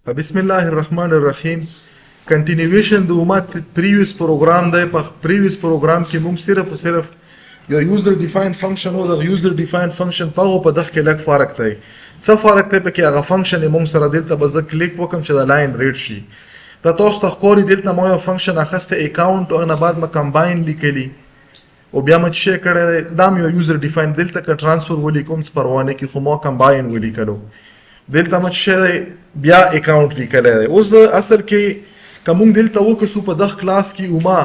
بسم الله الرحمن الرحیم. کنټینیویشن د اومات پریویس پروګرام دی. په پریویس پروګرام کې موږ صرف او صرف یو یوزر ډیفاین فنکشن او د یوزر ډیفاین فنکشن په دغه کې لږ فرق دی. څه فرق دی پکې؟ هغه فنکشن موږ سره دلته به زه کلیک وکم چې د لاین ریډ شي. دا تاسو ته ښکاري دلته ما یو فنکشن اخیسته اکاونټ او نه بعد ما کمباین لیکلی او بیا ما څه کړی دا یو یوزر ډیفاین دلته که ټرانسفر ولیکم څه پروا نه کوي خو ما کمباین ولیکلو دلته ما څه بیا اکاونټ لیکلی دی. اوس اصل کې که موږ دلته وکړو په دغه کلاس کې اوما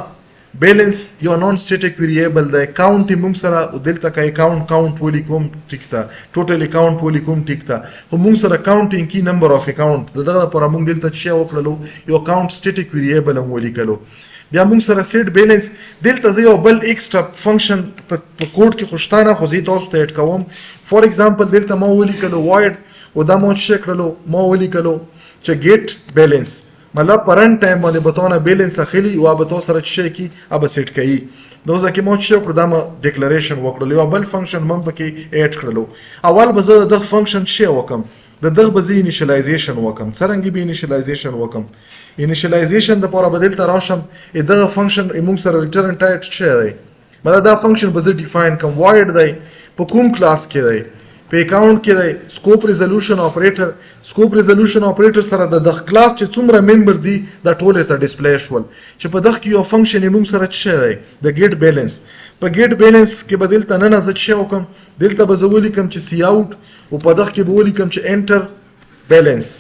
بیلنس یو نون سټیټیک ویریبل دی. کاونټ موږ سره دلته که اکاونټ ولیکم ټیک ده، ټوټل اکاونټ ولیکم ټیک ده، خو موږ سره کاونټینګ کی نمبر اف اکاونټ دغه لپاره موږ دلته څه وکړلو یو کاونټ سټیټیک ویریبل هم ولیکلو. بیا موږ سره سیټ بیلنس دلته زه یو بل ایکسترا فنکشن په کوډ کې خوشتانه خو زه تاسو ته اډ کوم. فور ایگزامپل دلته ما ولیکلو وایډ او دا مو څه کړلو ما ولیکلو چې ګیټ بیلنس مطلب پرنٹ ټایم باندې بتونه بیلنس اخلي او به تاسو سره څه کی اب سیټ کوي. دوزه کې مو څه کړو دا ما ډیکلریشن وکړو یو بل فنکشن مم پکې اډ کړلو. اول به زه د فنکشن څه وکم د دغه به زه انیشلایزیشن وکم. څنګه به انیشلایزیشن وکم؟ انیشلایزیشن د پوره بدل تر راشم دغه فنکشن موږ سره ریټرن ټایپ څه دی مطلب دا فنکشن به زه ډیفاین کوم وایډ دی په کوم کلاس کې دی په اکاونټ کې دی سکوپ ریزولوشن اپریټر. سکوپ ریزولوشن اپریټر سره د دغه کلاس چې څومره ممبر دي د ټوله ته ډسپلی شول چې په دغه کې یو فنکشن موږ سره څه دی د ګیټ بیلنس. په ګیټ بیلنس کې بدل ته نه زه څه وکم دلته به زه ولیکم چې سی اوټ او په دغه کې به ولیکم چې انټر بیلنس.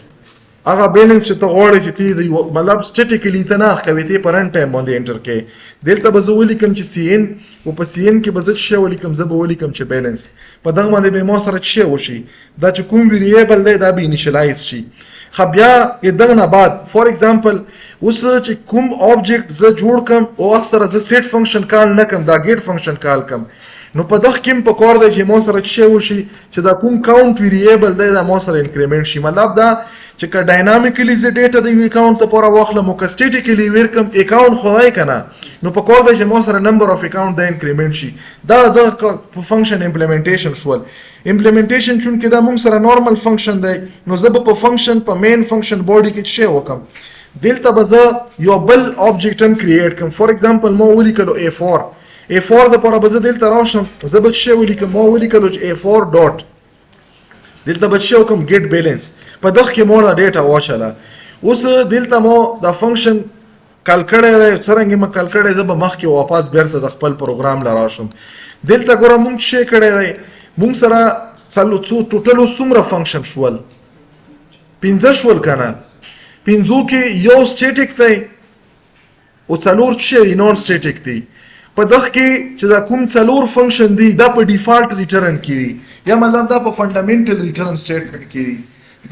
هغه بیلنس چې ته غواړې چې تی د مطلب سټیټیکلی ته نه کوي تی پرنټ ټایم باندې انټر کې دلته به زه ولیکم چې سی ان او په سی ان کې به زه څه ولیکم زه به ولیکم چې بیلنس. په دغه باندې به ما سره څه وشي دا چې کوم ویریبل دی دا به انیشلایز شي. خو بیا دغه نه بعد فور ایگزامپل اوس چې کوم آبجیکټ زه جوړ کم او اکثر زه سیټ فنکشن کال نه کم دا ګیټ فنکشن کال کم نو په دغه کې په کار دی چې ما سره څه وشي چې دا کوم کاونټ ویریبل دی دا ما سره انکریمنٹ شي. مطلب دا چې که ډاینامیکلی زه ډیټا د یو اکاونټ لپاره واخلم او که سټیټیکلی ورکم اکاونټ خدای کنه نو په کار دی چې ما سره نمبر اف اکاونټ د انکریمنٹ شي. دا د فنکشن امپلیمنټیشن شول. امپلیمنټیشن چون کې دا موږ سره نورمال فنکشن دی نو زه په فنکشن په مین فنکشن باډي کې څه وکم دلته به زه یو بل آبجیکټ هم کریټ کوم. فور ایگزامپل ما ولیکلو A4 د پاره به زه دلته راشم زه به څه ولیکم ما ولیکلو چې A4 ډاټ دلته به څه وکم ګیټ بیلنس په دغه کې مور د ډیټا واچله. اوس دلته مو د فنکشن کال کړی څنګه ما کال کړی زه به مخکې واپس بیرته د خپل پروګرام لراشم. دلته ګوره مونږ څه کړی دی مونږ سره څو ټوټل څومره فنکشن شول 15 شول کنه 15 کې یو سټیټیک دی او څلور څه نون سټیټیک دی. په دغه کې چې دا کوم څلور فنکشن دی دا په ډیفالت ریټرن کیږي یا مطلب دا په فندامنټل ریټرن سټیټمنټ کې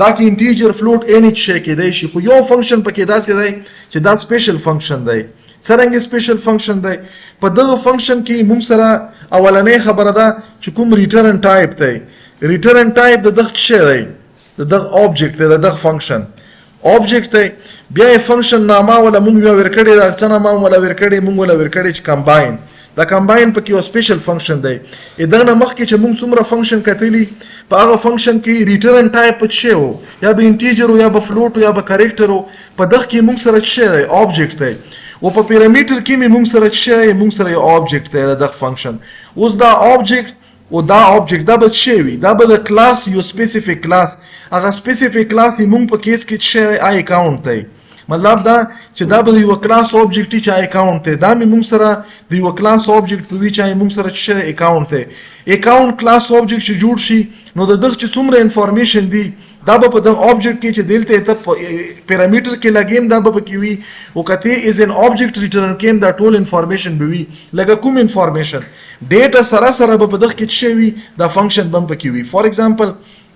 دا کې انټیجر فلوټ ان څه کې دی شي خو یو فنکشن پکې داسې دی چې دا سپیشل فنکشن دی. څنګه سپیشل فنکشن دی په دغه فنکشن کې موږ سره اولنې خبره ده چې کوم ریټرن ټایپ دی. ریټرن ټایپ د دغه څه دی د دغه آبجیکټ دی د دغه فنکشن آبجیکټ دی. بیا فنکشن نامه ولا موږ یو ورکړی دا څنګه ما ولا ورکړی موږ ولا ورکړی چې کمباین دا کمباین پکې یو سپیشل فنکشن دی. دا نه مخکې چې موږ څومره فنکشن کتلی په هغه فنکشن کې ریټرن ټایپ څه وو یا به انټیجر او یا به فلوټ یا به کریکټر او په دغه کې موږ سره څه دی آبجیکټ دی او په پیرامیټر کې موږ سره څه موږ سره یو آبجیکټ دی دغه فنکشن. اوس دا آبجیکټ او دا آبجیکټ دا به څه وي دا به د کلاس یو سپیسیفیک کلاس هغه سپیسیفیک کلاس موږ په کیس کې څه آی اکاونټ دی مطلب دا چې دا به یو کلاس آبجیکټ چې اکاونټ دی دا موږ سره د یو کلاس آبجیکټ په وی چې موږ سره څه اکاونټ دی. اکاونټ کلاس آبجیکټ چې جوړ شي نو د دغه چې څومره انفارمیشن دی دا به په دغه آبجیکټ کې چې دلته ته پیرامیټر کې لګیم دا به کې وي او کته از ان آبجیکټ ریټرن کیم دا ټول انفارمیشن به وي لکه کوم انفارمیشن ډیټا سره سره به په دغه کې څه وي دا فنکشن بم پکې وي. فور ایگزامپل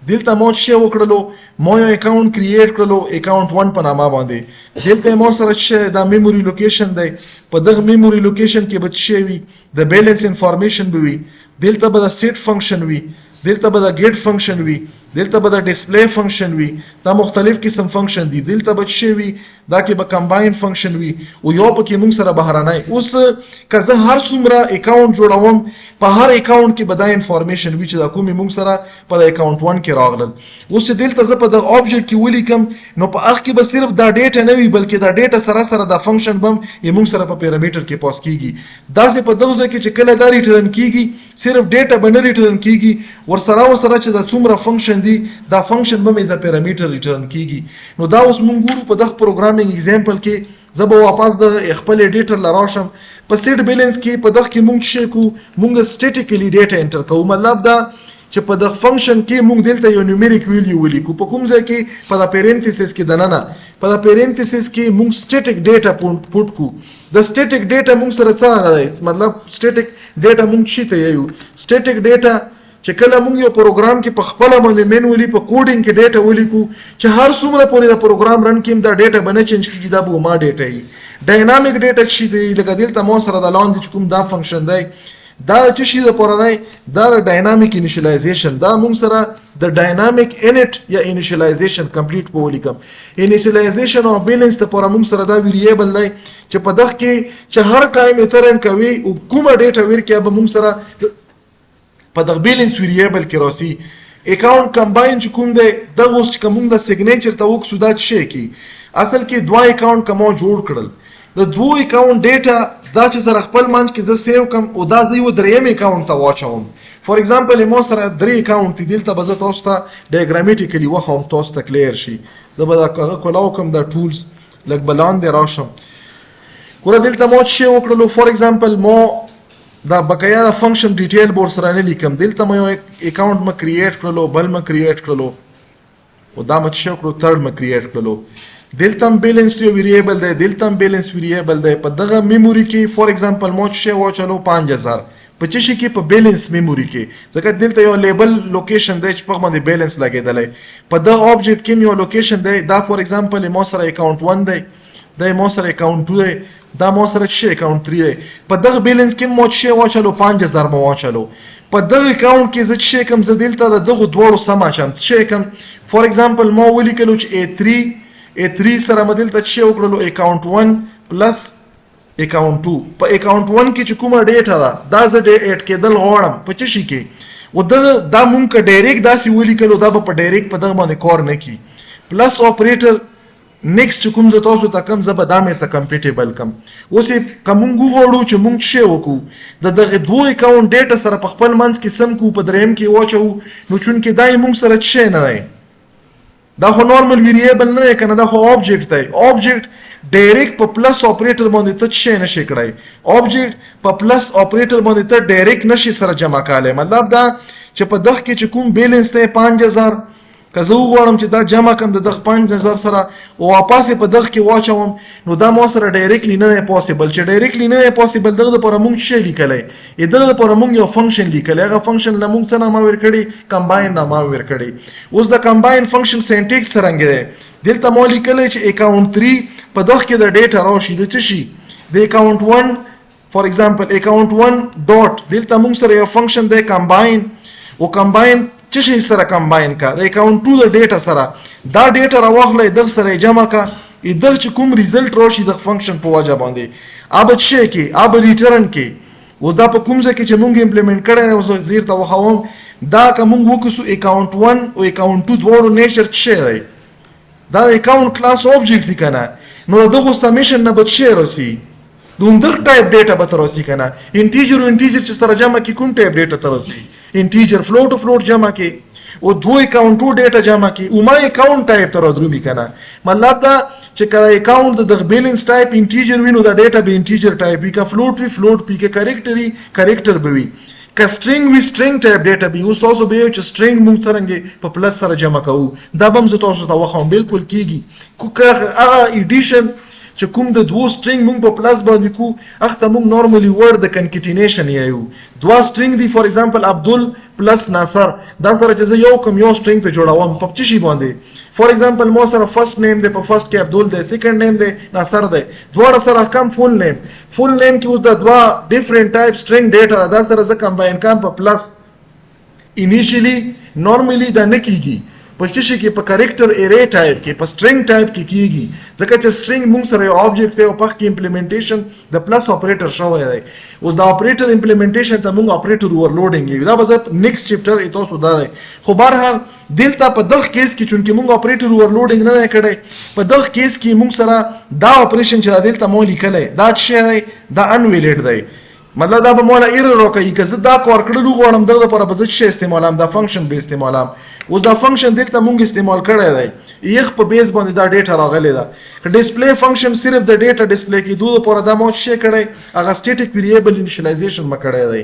دلته مو څه وکړلو مو یو اکاونټ کریټ کړلو اکاونټ 1 په نامه باندې دلته مو سره څه دا میموري لوکیشن دی په دغه میموري لوکیشن کې به څه وي د بیلنس انفارمیشن به وي دلته به د سیټ فنکشن وي دلته به د ګیټ فنکشن وي دلته به د ډسپلی فنکشن وي دا مختلف قسم فنکشن دي دلته به څه وي دا کې به کمباین فنکشن وي او یو پکې موږ سره بهرنی اوس که زه هر څومره اکاونټ جوړوم په هر اکاونټ کې به دا انفارمیشن وي چې دا کومې موږ سره په د اکاونټ 1 کې راغلل اوس چې دلته زه په دغه آبجکټ کې ولیکم نو په هغه کې به صرف دا ډیټا نه وي بلکې دا ډیټا سره سره دا فنکشن به موږ سره په پیرامیټر کې پاس کیږي داسې په دغه ځای کې چې کله دا ریټرن کیږي صرف ډیټا به نه ریټرن کیږي ورسره چې دا څومره فنکشن دي دا فنکشن به مې د پیرامیټر ریټرن کیږي نو دا اوس موږ ګورو په دغه پروګرامینګ اگزامپل کې زه به واپس د خپل ایډیټر لراشم په سیټ بیلنس کې په دغه کې موږ څه کوو موږ سټیټیکلی ډیټا انټر کوو مطلب دا چې په د فنکشن کې موږ دلته یو نیومریک ویلیو ولیکو په کوم ځای کې په د پیرنتھیسس کې دننه په د پیرنتھیسس کې موږ سټیټیک ډیټا پټ کو د سټیټیک ډیټا موږ سره څه دی مطلب سټیټیک ډیټا موږ شي ته یو سټیټیک ډیټا چې کله موږ یو پروګرام کې په خپل باندې مینولی په کوډینګ کې ډیټا ولیکو چې هر څومره پورې د پروګرام رن کیم دا ډیټا بنه چینج کیږي دا به ما ډیټا ای ډاینامیک ډیټا شي دی لکه دلته مو سره د لاندې کوم دا فنکشن دی دا چې شي د پوره دی دا د ډاینامیک انیشلایزیشن دا موږ سره د ډاینامیک انټ یا انیشلایزیشن کمپلیټ په ولیکم انیشلایزیشن او بیلنس ته پوره موږ سره دا ویریبل دی چې په دغه کې چې هر ټایم اترن کوي او کومه ډیټا ورکه به موږ سره په دغه بیلنس ویریبل کې راسي اکاونټ کمباین چې کوم دی دغه اوس چې کوم د سیګنیچر ته وکړو دا شي کی اصل کې دوه اکاونټ کومو جوړ کړل د دوه اکاونټ ډیټا دا چې سره خپل منځ کې زه سیو کم او دا زه یو دریم اکاونټ ته واچوم فور ایگزامپل مو سره درې اکاونټ دلته به زه تاسو ته ډایګرامیټیکلی وخم تاسو ته کلیر شي زه به دا کولاو کوم د ټولز لګ بلاندې راشم ګوره دلته مو چې وکړلو فور ایگزامپل مو دا بقایا د فنکشن ډیټیل بورډ سره نه لیکم دلته مې یو اکاونټ ما کریټ کړلو بل ما کریټ کړلو او دا مې چې کړو تھرډ ما کریټ کړلو دلته بیلنس یو ویریبل دی دلته بیلنس ویریبل دی په دغه میموري کې فور ایگزامپل مو چې واچلو 5000 په چی شي کې په بیلنس میموري کې ځکه دلته یو لیبل لوکیشن دی چې په باندې بیلنس لګیدلې په دغه آبجکټ کې یو لوکیشن دی دا فور ایگزامپل مو سره اکاونټ 1 دی دا مو سره اکاونټ 2 دی دا مو سره چې اکاونټ 3 دی په دغه بیلنس کې مو چې واچلو 5000 مو واچلو په دغه اکاونټ کې زه چې کوم زه دلته د دغه دوړو سم اچم چې کوم فور ایگزامپل مو ولیکلو چې A3 سره مدل ته چې وکړلو اکاونټ 1 پلس اکاونټ 2 په اکاونټ 1 کې چې کومه ډیټا ده دا زه ډیټ کېدل غواړم په چی شي کې و دا مونږ ډایرکټ داسې ولیکلو دا په ډایرکټ په دغه باندې کار نه کی پلس اپریټر نیکسټ کوم زه تاسو ته کوم زه به دا مې ته کمپیټیبل کم اوس کوم غوړو چې مونږ شی وکړو د دغه دوه اکاونټ ډیټا سره په خپل منځ کې سم کو په دریم کې واچو نو چون کې دای مونږ سره چې نه دی دا خو نورمال ویریبل نه کنه دا خو آبجکټ دی آبجکټ ډایرکټ په پلس اپریټر باندې ته چې نشي کړای آبجکټ په پلس اپریټر باندې ته ډایرکټ نشي سره جمع کولای مطلب دا چې په دغه کې چې کوم بیلنس ته 5000 که زه وغواړم چې دا جمع کم د دغه 5000 سره او واپس په دغه کې واچوم نو دا مو سره ډایرکټلی نه پوسیبل چې ډایرکټلی نه پوسیبل دغه لپاره موږ شی لیکلای دغه لپاره موږ یو فنکشن لیکلای هغه فنکشن له موږ څخه ما ورکړي کمباین نه ما ورکړي اوس د کمباین فنکشن سینټیکس څنګه دی دلته مو لیکلای چې اکاونټ 3 په دغه کې د ډیټا راشي د څه شي د اکاونټ 1 فور ایگزامپل اکاونټ 1 ډاټ دلته موږ سره یو فنکشن دی کمباین او کمباین چې شي سره کمباین کا د اکاونټ 2 د ډیټا سره دا ډیټا راوخلې د سره جمع کا د چې کوم ریزلټ راشي د فنکشن په وجه باندې اب چې کې اب ریټرن کې و دا په کوم ځکه چې مونږ امپلیمنٹ کړی او زیر ته وخاوم دا که مونږ وکړو اکاونټ 1 او اکاونټ 2 دواړو نیچر څه دی دا اکاونټ کلاس آبجکټ دی کنه نو دغه سمیشن نه بچ راسي دومره ټایپ ډیټا به تر اوسې کنه انټیجر چې سره جمع کی کوم ټایپ ډیټا تر اوسې انټیجر فلوټ جمع کی او دوه اکاونټو ډیټا جمع کی او ما اکاونټ ټایپ تر درو کنه مطلب دا چې کله اکاونټ د بیلنس ټایپ انټیجر وینو دا ډیټا به انټیجر ټایپ وی کا فلوټ پی کې کریکټر به وي که سټرینګ وی سټرینګ ټایپ ډیټا به اوس تاسو به چې سټرینګ موږ څنګه په پلس سره جمع کوو دا به زه تاسو ته وخم بالکل کیږي کو هغه ایډیشن چې کوم د دوه سټرینګ موږ په پلس باندې کو اخته موږ نورمالي ورډ د کنکټینیشن یو دوه سټرینګ دی فور ایگزامپل عبدل پلس ناصر دا سره چې یو کوم یو سټرینګ ته جوړوم په چی شي باندې فور ایگزامپل مو سره فرست نیم دی په فرست کې عبدل دی سیکنډ نیم دی ناصر دی دوه سره کم فول نیم کې اوس د دوه ډیفرنٹ ټایپ سټرینګ ډیټا دا سره ز کمباین کم په پلس انیشلی نورملی دا نه کیږي په څه شي کې په کریکټر ارے ټایپ کې په سټرینګ ټایپ کې کیږي ځکه چې سټرینګ موږ سره یو آبجیکټ دی او په کې امپلیمنټیشن د پلس اپریټر شوی دی اوس دا اپریټر امپلیمنټیشن ته موږ اپریټر اوورلوډینګ یو دا به نیکسټ چپټر ایتاسو دا دی خو بهرحال دلته په دغه کیس کې چونکې موږ اپریټر اوورلوډینګ نه دی کړی په دغه کیس کې موږ سره دا اپریشن چې دلته مو لیکلی دا څه دی دا انویلیډ دی مطلب دا به مولا ایرر راکوي که زه دا کار کړلو غواړم دغه لپاره به زه څه استعمالوم دا فنکشن به استعمالوم اوس دا فنکشن دلته مونږ استعمال کړی دی یخ په بیس باندې دا ډیټا راغلی ده که ډسپلی فنکشن صرف د ډیټا ډسپلی کېدو لپاره دا مو څه کړی هغه سټیټیک ویریبل انیشلایزیشن ما کړی دی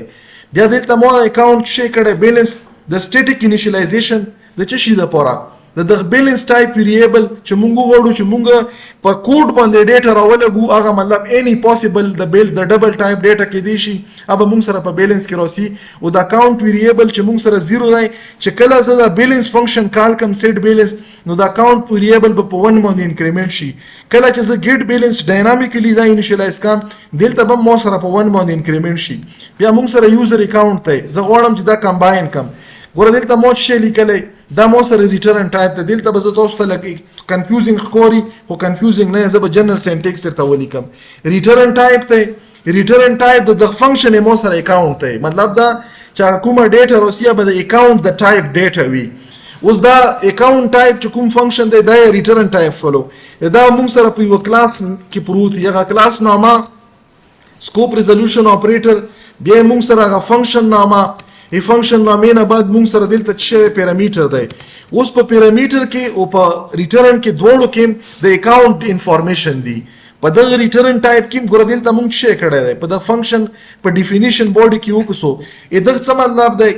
بیا دلته مو اکاونټ څه کړی بیلنس د سټیټیک انیشلایزیشن د څه شي لپاره د بیلنس ټایپ ویریبل چې مونږ غواړو چې مونږ په کوډ باندې ډیټا راولګو هغه مطلب اني پوسیبل د ډبل ټایپ ډیټا کې دی شي هغه مونږ سره په بیلنس کې راسي او د اکاونټ ویریبل چې مونږ سره 0 دی چې کله زه د بیلنس فنکشن کال کوم سیټ بیلنس نو د اکاونټ ویریبل په 1 باندې انکریمنٹ شي کله چې زه ګیټ بیلنس ډاینامیکلی دا انیشلایز کوم دلته به مو سره په 1 باندې انکریمنٹ شي بیا مونږ سره یوزر اکاونټ دی زه غواړم چې دا کمباین کم ګوره دلته مو څه لیکلی دا مو سره ریټرن ټایپ ته دلته به زه تاسو ته لکه کنفیوزینګ ښکاري خو کنفیوزینګ نه زه به جنرال سینټیکس درته ولیکم ریټرن ټایپ ته ریټرن ټایپ د فنکشن مو سره اکاونټ ته مطلب دا چې کومه ډیټا روسیا به د اکاونټ د ټایپ ډیټا وي اوس دا اکاونټ ټایپ چې کوم فنکشن دی دا ریټرن ټایپ شولو دا موږ سره په یو کلاس کې پروت یغه کلاس نامه سکوپ ریزولوشن اپریټر بیا موږ سره هغه فنکشن نامه ای فنکشن نامې نه بعد موږ سره دلته څه پیرامیټر دی اوس په پیرامیټر کې او په ریټرن کې دواړو کې د اکاونټ انفارمیشن دی په دغه ریټرن ټایپ کې ګوره دلته موږ څه کړی دی په د فنکشن په ډیفینیشن باډي کې وکړو دغه څه مطلب دی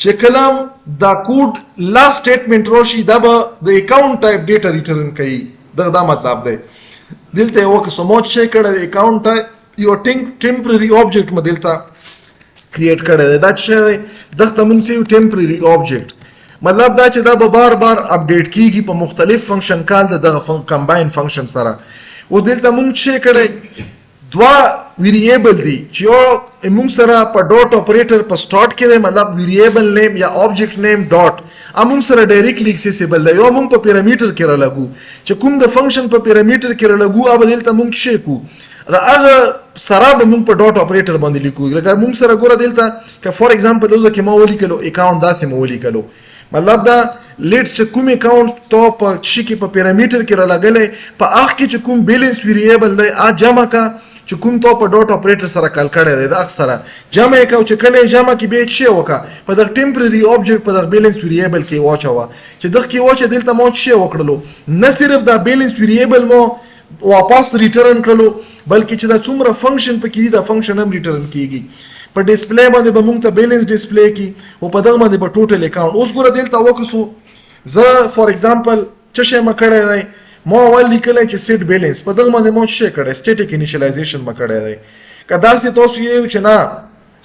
چې کلام دا کوډ لا سټیټمنټ راشي دا به د اکاونټ ټایپ ډیټا ریټرن کوي دا مطلب دی دلته وکړو مو څه کړی دی اکاونټ ټایپ یو ټیمپرری آبجیکټ م دلته کریټ کړی دی دا چې دغه موږ یو ټیمپرری آبجیکټ مطلب دا چې دا به بار بار اپډیټ کیږي په مختلف فنکشن کال دغه کمباین فنکشن سره او دلته موږ څه کړی دوا ویریبل دي چې یو موږ سره په ډاټ اپریټر په سٹارټ کې دی مطلب ویریبل نیم یا آبجیکټ نیم ډاټ موږ سره ډایرکټلی اکسیسیبل دی یو موږ په پیرامیټر کې را لګو چې کوم د فنکشن په پیرامیټر کې را لګو اوب دلته موږ څه کو دا هغه سره به موږ په ډاټ اپریټر باندې لیکو لکه موږ سره ګوره دلته که فور ایگزامپل دوزه کې ما ولیکلو اکاونټ داسې مو ولیکلو مطلب دا لیټ چې کوم اکاونټ ته په شي کې په پیرامیټر کې را لګلې په هغه کې چې کوم بیلنس ویریبل دی ا جمع کا چې کوم ته په ډاټ اپریټر سره کال کړی دی دا اکثره جمع کو چې کله جمع کې به څه وکا په د ټیمپرری آبجیکټ په د بیلنس ویریبل کې واچوا چې دغه کې واچ دلته مو څه وکړلو نه صرف دا بیلنس ویریبل مو واپس ریټرن کړلو بلکې چې دا څومره فنکشن پکې دی دا فنکشن هم ریټرن کیږي په ډسپلی باندې به موږ ته بیلنس ډسپلی کی او په دغه باندې به ټوټل اکاونټ اوس ګوره دلته وکړو زه فور ایگزامپل څه شی ما کړی دی ما اول لیکلی چې سیټ بیلنس په دغه باندې مو څه کړی سټیټیک انیشلایزیشن ما کړی دی که داسې تاسو یو چې نه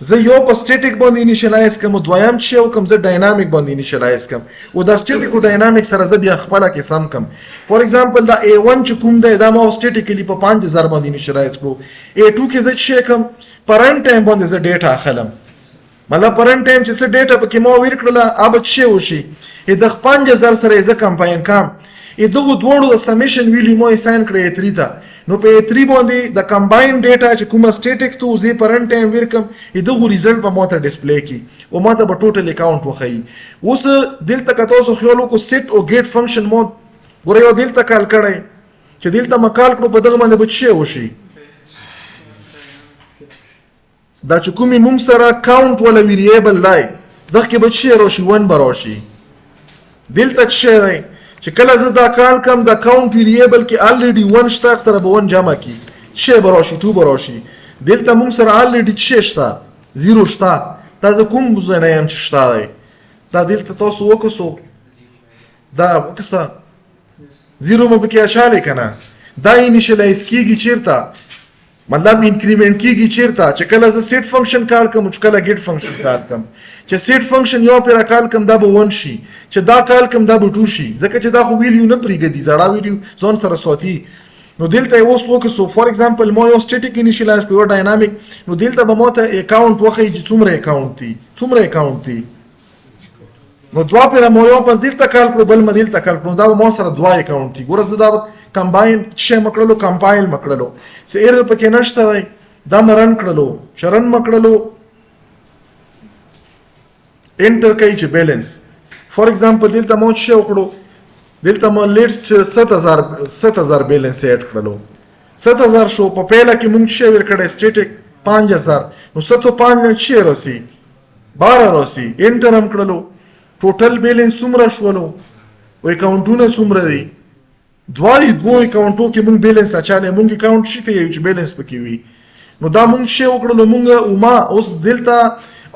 زه یو په سټیټیک باندې انیشلایز کوم دویم چې یو کوم زه ډاینامیک باندې انیشلایز کوم او دا سټیټیک او ډاینامیک سره زه بیا خپل کې سم کوم فور ایگزامپل دا A1 چې کوم دی دا ما سټیټیکلی په 5000 باندې انیشلایز کړو A2 کې زه څه کوم پرنټ ټایم باندې زه ډیټا اخلم مطلب پرنټ ټایم چې څه ډیټا پکې ما ورکړله اب څه وشي د 5000 سره زه کمپاین کوم دغه دوړو د سمیشن ویلیو مو اساین کړی A3 ته نو په A3 باندې د کمباین ډیټا چې کومه سټیټیک تو زی پرنټ ټایم ورکم دغه ریزلټ په ماته ډسپلی کی او ماته به ټوټل اکاونټ وخی اوس دلته که تاسو خیال وکړو سیټ او گیټ فنکشن مو ګوره یو دلته کال کړی چې دلته مکال کړو په دغه باندې به څه وشي دا چې کومې موږ سره کاونټ ولا ویریبل دی دغه کې به څه راشي 1 به راشي دلته څه دی چې کله زه دا کال کم د کاونټ ویریبل کې الریډي 1 شته سره به 1 جمع کی څه به راشي 2 به راشي دلته موږ سره الریډي څه شته 0 شته دا زه کوم ځای یم چې شته دی دا دلته تاسو وکړو دا وکړه 0 مو پکې اچاله کنه دا انیشلایز کیږي چیرته مطلب انکریمنٹ کیږي چیرته چې کله زه سیټ فنکشن کال کوم چې کله گیټ فنکشن کال کوم چې سیټ فنکشن یو پیرا کال کوم دا به 1 شي چې دا کال کوم دا به 2 شي ځکه چې دا خو ویلیو نه پریږدي زړه ویلیو ځون سره ساتي نو دلته اوس وکړو فور ایگزامپل مو یو سټیټیک انیشلایز کو ډاینامیک نو دلته به مو ته اکاونټ وخی چې څومره اکاونټ دی نو دوه پیره مو یو په دلته کال کړو بل ما دلته کال کړو دا به مو سره دوه اکاونټ دي ګوره زه دا کمباین شی مکړلو کمپایل مکړلو څه ایرر پکې نشته دی دا مرن کړلو شرن مکړلو انټر کوي چې بیلنس فور ایگزامپل دلته مو شی وکړو دلته مو لیټس چې 7000 بیلنس اډ کړلو 7000 شو په پیله کې مونږ شی ورکړی سټیټیک 5000 نو 105 نه شی راسی 12 راسی انټر هم کړلو ټوټل بیلنس څومره شولو و اکاونټونه څومره دي دوه اکاونټو کې مونږ بیلنس اچاله مونږ اکاونټ شي ته یو چې بیلنس پکې وي نو دا مونږ شی وکړلو مونږ او ما اوس دلته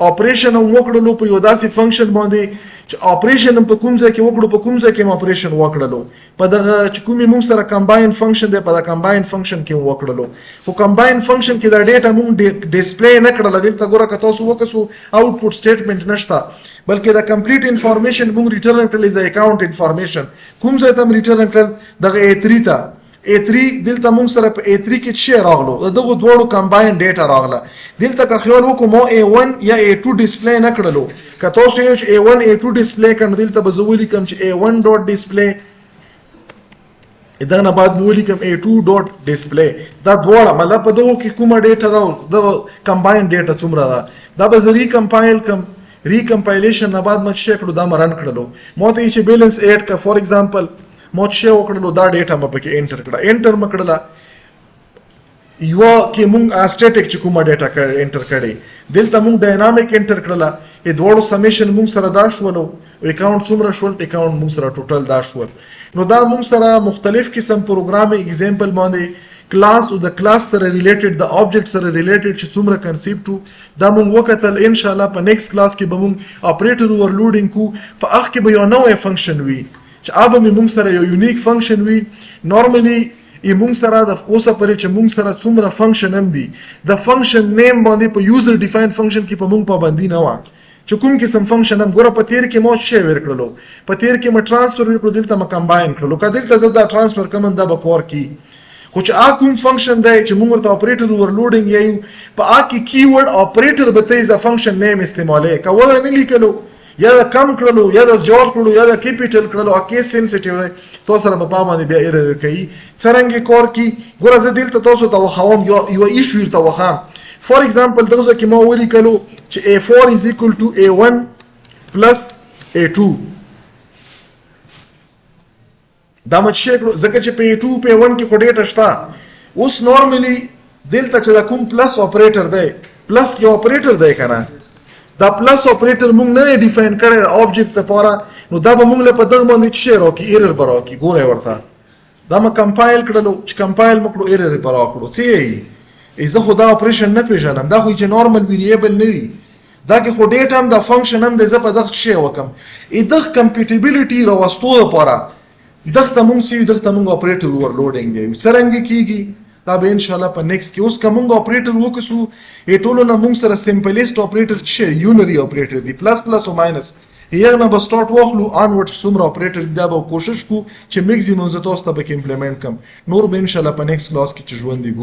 اپریشن وکړلو په یو داسې فنکشن باندې چې اپریشن په کوم ځای کې وکړو په کوم ځای کې اپریشن وکړلو په دغه چې کومې موږ سره کمباین فنکشن دی په دا کمباین فنکشن کې وکړلو خو کمباین فنکشن کې دا ډیټا موږ ډیسپلی نه کړله دلته ګوره که تاسو وکړو آوټپوټ سټیټمنټ نشته بلکې دا کمپلیټ انفارمیشن موږ ریټرن کړل از اکاونټ انفارمیشن کوم ځای ته موږ ریټرن کړل دغه A3 ته A3 دلته موږ سره په A3 کې څه راغلو دغه دوړو کمباین ډیټا راغله دلته که خیال وکړو مو A1 یا A2 ډیسپلی نه کړلو که تاسو یو چې A1 A2 ډیسپلی کړو دلته به زه ولیکم چې A1 ډاټ ډیسپلی دا نه بعد ولیکم A2 ډاټ ډیسپلی دا دواړه مطلب په دغه کې کومه ډیټا دا د کمباین ډیټا څومره ده دا به زه ریکمپایل کم ریکمپایلیشن نه بعد مچ کړو دا مرن کړلو مو ته چې بیلنس اډ کا فور ایگزامپل مو چې وکړلو دا ډیټا مې پکې انټر کړه انټر مکړله یو کې مونږ اسټیټیک چې کومه ډیټا انټر کړي دلته مونږ ډاینامیک انټر کړله ا دوړو سمیشن مونږ سره دا شولو اکاونټ څومره شول اکاونټ مونږ سره ټوټل دا شول نو دا مونږ سره مختلف قسم پروګرام ایگزامپل باندې کلاس او د کلاس سره ریلیټډ د آبجیکټ سره ریلیټډ چې څومره کنسپټ دا مونږ وکتل ان شاء الله په نیکسټ کلاس کې به مونږ اپریټر اوورلوډینګ کو په اخ کې به یو نوې فنکشن وي چې اوبه موږ سره یو یونیک فنکشن وي نورمالي موږ سره د اوسه پرې چې موږ سره څومره فنکشن هم دي د فنکشن نیم باندې په یوزر ډیفاین فنکشن کې په موږ پابندي نه و چې کوم قسم فنکشن هم ګوره په تیر کې مو شی ورکړلو په تیر کې م ټرانسفر ورکړو دلته م کمباین کړلو که دلته زه دا ټرانسفر کوم دا به کور کی خو چې کوم فنکشن دی چې موږ ورته اپریټر اوورلوډینګ یو په کې کیورډ اپریټر به ته ز فنکشن نیم استعمالې که ولا نه لیکلو یا دا کم کړلو یا دا جوړ کړلو یا دا کیپیټل کړلو ا کیس سنسټیو دی تاسو سره په باندې بیا ایرر کوي څنګه کور کی ګوره زه دلته تاسو ته وخاوم یو ایشو ورته وخام فور ایگزامپل دغه کې ما ولیکلو چې A4 is equal to A1 plus A2 دا مچ شي کړو ځکه چې په A2 په A1 کې خو ډیټا شته اوس نورمالي دلته چې دا کوم پلس اپریټر دی پلس یو اپریټر دی کنه دا پلس اپریټر مونږ نه ډیفاین کړی آبجیکټ لپاره نو دا به مونږ له په دغه باندې شی راکړي ایرر به راکړي ګوره ورته دا ما کمپایل کړلو چې کمپایل مکړو ایرر به راکړو څه زه خو دا اپریشن نه پیژنم دا خو چې نورمال ویریبل نه وي دا کې خو ډیټا هم د فنکشن هم د زه په دغه شی وکم دغه کمپیټیبلیټي راوستو لپاره دغه مونږ سی دغه مونږ اپریټر اوورلوډینګ دی څنګه کیږي دا به ان شاء الله په نیکسټ کې اوس کومه اپریټر وکړو ټولو نه موږ سره سمپلیست اپریټر چې یونری اپریټر دی پلس پلس او ماینس یې نه به سٹارټ واخلو انورډ څومره اپریټر دا به کوشش کو چې میکسیمم زه تاسو ته به امپلیمنٹ کم نور به ان شاء الله په نیکسټ کلاس کې چې ژوند دی